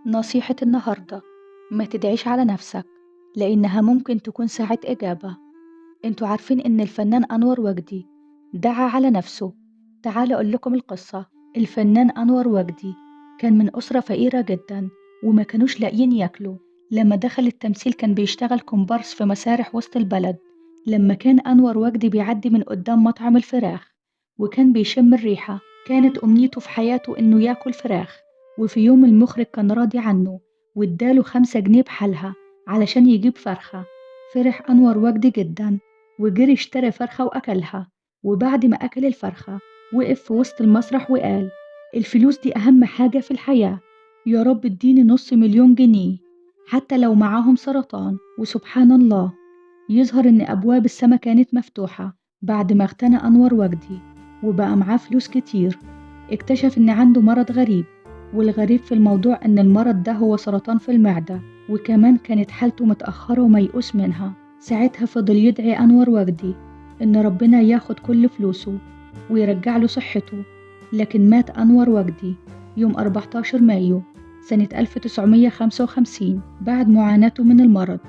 نصيحة النهاردة: ما تدعيش على نفسك، لأنها ممكن تكون ساعة إجابة. انتوا عارفين إن الفنان أنور وجدي دعا على نفسه؟ تعالوا أقول لكم القصة. الفنان أنور وجدي كان من أسرة فقيرة جدا، وما كانوش لاقيين ياكلوا. لما دخل التمثيل كان بيشتغل كومبارس في مسارح وسط البلد. لما كان أنور وجدي بيعدي من قدام مطعم الفراخ وكان بيشم الريحة، كانت أمنيته في حياته إنه ياكل فراخ. وفي يوم المخرج كان راضي عنه واداله 5 جنيه بحالها علشان يجيب فرخة. فرح أنور وجدي جدا وجري اشترى فرخة وأكلها. وبعد ما أكل الفرخة وقف في وسط المسرح وقال: الفلوس دي أهم حاجة في الحياة، يا رب اديني نص مليون جنيه حتى لو معاهم سرطان. وسبحان الله، يظهر إن أبواب السما كانت مفتوحة. بعد ما اغتنى أنور وجدي وبقى معاه فلوس كتير، اكتشف إن عنده مرض غريب. والغريب في الموضوع إن المرض ده هو سرطان في المعدة، وكمان كانت حالته متأخرة وميؤوس منها. ساعتها فضل يدعي أنور وجدي إن ربنا ياخد كل فلوسه ويرجع له صحته. لكن مات أنور وجدي يوم 14 مايو سنة 1955 بعد معاناته من المرض.